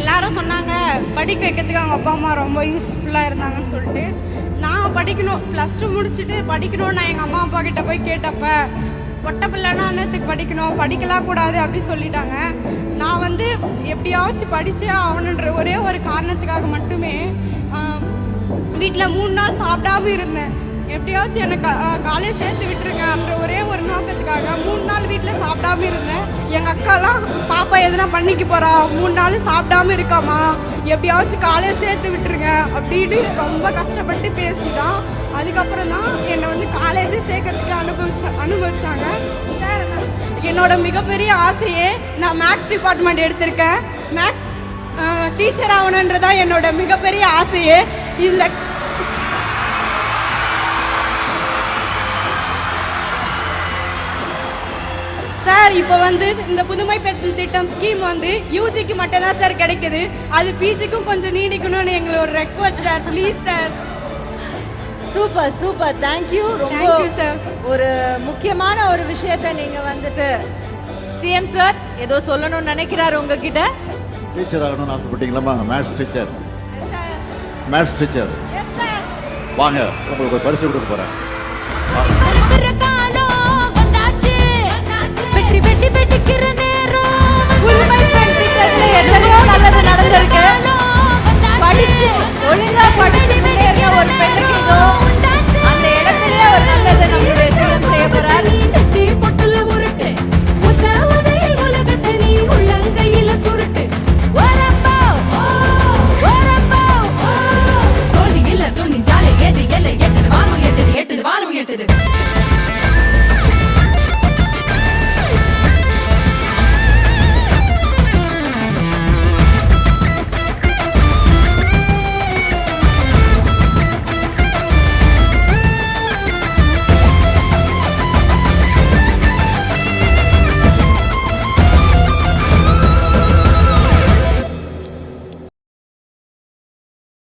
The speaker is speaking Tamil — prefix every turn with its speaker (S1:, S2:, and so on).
S1: எல்லாரும் சொன்னாங்க படிக்க வைக்கிறதுக்கு அவங்க அப்பா அம்மா ரொம்ப யூஸ்ஃபுல்லாக இருந்தாங்கன்னு சொல்லிட்டு நான் படிக்கணும் +2 முடிச்சுட்டு படிக்கணும்னு நான் எங்கள் அம்மா அப்பா கிட்ட போய் கேட்டப்ப பொட்ட பிள்ளைனா என்னத்துக்கு படிக்கணும், படிக்கலாம் கூடாது அப்படி சொல்லிட்டாங்க. நான் வந்து எப்படியாச்சும் படித்தே ஆகணுன்ற ஒரே ஒரு காரணத்துக்காக மட்டுமே வீட்டில் 3 நாள் சாப்பிடாம இருந்தேன். எப்படியாச்சும் எனக்கு காலேஜ் சேர்த்து விட்டுருங்க அப்படின்ற ஒரே ஒரு நோக்கத்துக்காக 3 நாள் வீட்டில் சாப்பிடாம இருந்தேன். எங்கள் அக்காலாம் பாப்பா எதுனா பண்ணிக்க போகிறா, 3 நாள் சாப்பிடாம இருக்காமா, எப்படியாச்சும் காலேஜ் சேர்த்து விட்டுருங்க அப்படின்னு ரொம்ப கஷ்டப்பட்டு பேசி தான் அதுக்கப்புறம் தான் என்னை வந்து காலேஜே சேர்க்கறதுக்கு அனுபவிச்சாங்க. சார் என்னோட மிகப்பெரிய ஆசையே நான் மேக்ஸ் டிபார்ட்மெண்ட் எடுத்திருக்கேன். மேக்ஸ் டீச்சர் ஆகணுன்றதான் என்னோட மிகப்பெரிய ஆசையே. இந்த சார் இப்போ வந்து இந்த புதுமை பெற்றல் திட்டம் ஸ்கீம் வந்து யூஜிக்கு மட்டும் தான் சார் கிடைக்குது. அது பிஜிக்கும் கொஞ்சம் நீடிக்கணும்னு எங்களோட request sir. Please sir.
S2: Super super, thank you. ரொம்ப
S1: சார்
S2: ஒரு முக்கியமான ஒரு விஷயத்தை நீங்க வந்துட்டு சிஎம் சார் ஏதோ சொல்லணும்னு நினைக்கிறாரு உங்ககிட்ட.
S3: டீச்சர் ஆகணும்னு ஆசைப்பட்டீங்களா? Maths teacher,
S1: sir
S3: maths teacher
S1: yes sir.
S3: வாங்க, உங்களுக்கு ஒரு பரிசு கொடுக்க போறேன்.